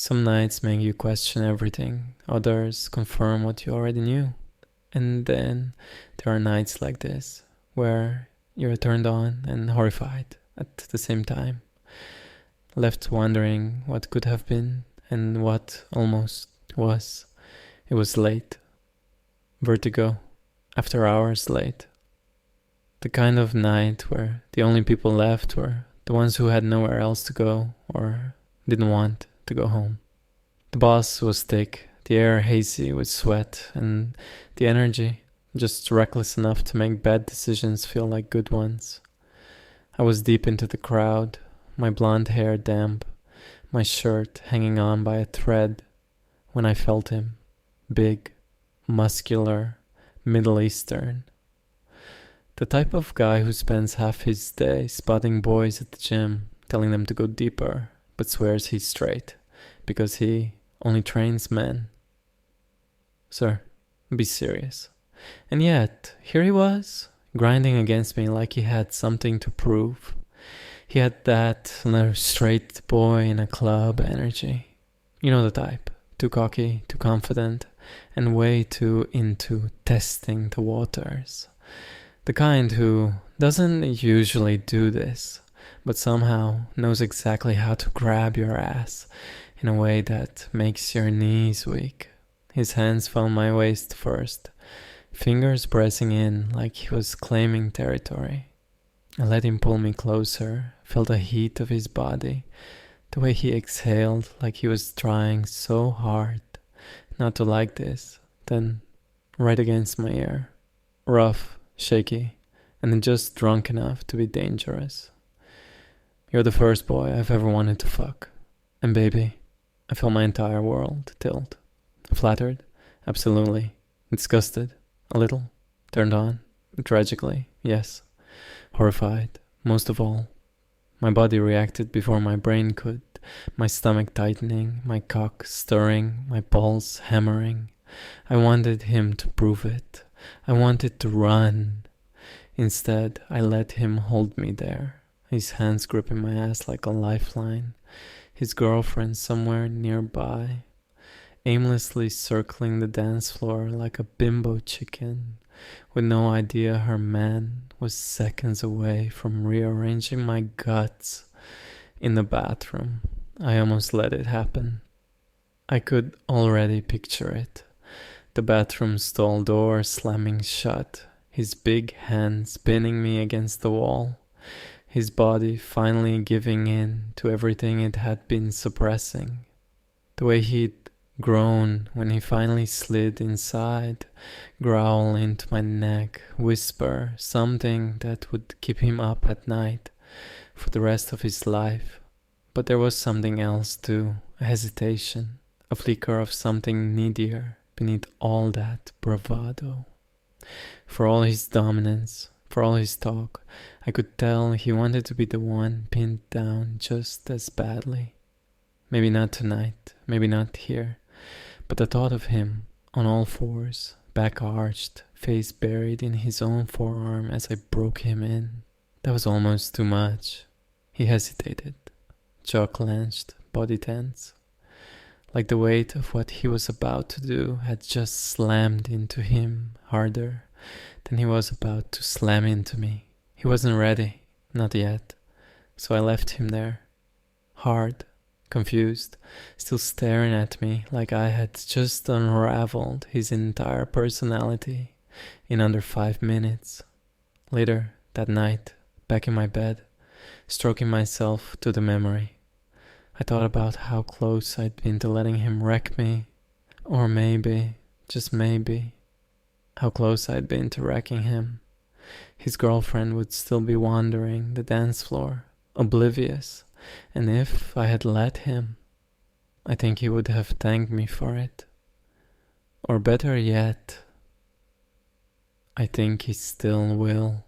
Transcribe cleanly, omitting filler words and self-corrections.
Some nights make you question everything, others confirm what you already knew. And then there are nights like this, where you're turned on and horrified at the same time, left wondering what could have been and what almost was. It was late. Vertigo. After hours late. The kind of night where the only people left were the ones who had nowhere else to go or didn't want to go home. The boss was thick, the air hazy with sweat, and the energy just reckless enough to make bad decisions feel like good ones. I was deep into the crowd, my blonde hair damp, my shirt hanging on by a thread, when I felt him. Big, muscular, Middle Eastern. The type of guy who spends half his day spotting boys at the gym, telling them to go deeper, but swears he's straight, because he only trains men. Sir, be serious. And yet, here he was, grinding against me like he had something to prove. He had that straight boy in a club energy. You know the type. Too cocky, too confident, and way too into testing the waters. The kind who doesn't usually do this, but somehow knows exactly how to grab your ass in a way that makes your knees weak. His hands found my waist first, fingers pressing in like he was claiming territory. I let him pull me closer, felt the heat of his body, the way he exhaled like he was trying so hard not to like this, then right against my ear. Rough, shaky, and then just drunk enough to be dangerous. You're the first boy I've ever wanted to fuck. And baby, I felt my entire world tilt. Flattered? Absolutely. Disgusted? A little. Turned on? Tragically, yes. Horrified, most of all. My body reacted before my brain could, my stomach tightening, my cock stirring, my pulse hammering. I wanted him to prove it. I wanted to run. Instead, I let him hold me there, his hands gripping my ass like a lifeline, his girlfriend somewhere nearby, aimlessly circling the dance floor like a bimbo chicken, with no idea her man was seconds away from rearranging my guts in the bathroom. I almost let it happen. I could already picture it. The bathroom stall door slamming shut, his big hand spinning me against the wall, his body finally giving in to everything it had been suppressing. The way he'd groan when he finally slid inside, growl into my neck, whisper something that would keep him up at night for the rest of his life. But there was something else too, a hesitation, a flicker of something needier beneath all that bravado. For all his dominance, for all his talk, I could tell he wanted to be the one pinned down just as badly. Maybe not tonight, maybe not here, but the thought of him, on all fours, back arched, face buried in his own forearm as I broke him in, that was almost too much. He hesitated, jaw clenched, body tense, like the weight of what he was about to do had just slammed into him harder than he was about to slam into me. He wasn't ready, not yet, so I left him there, hard, confused, still staring at me like I had just unraveled his entire personality in under 5 minutes. Later, that night, back in my bed, stroking myself to the memory, I thought about how close I'd been to letting him wreck me, or maybe, just maybe, how close I'd been to wrecking him. His girlfriend would still be wandering the dance floor, oblivious, and if I had let him, I think he would have thanked me for it. Or better yet, I think he still will.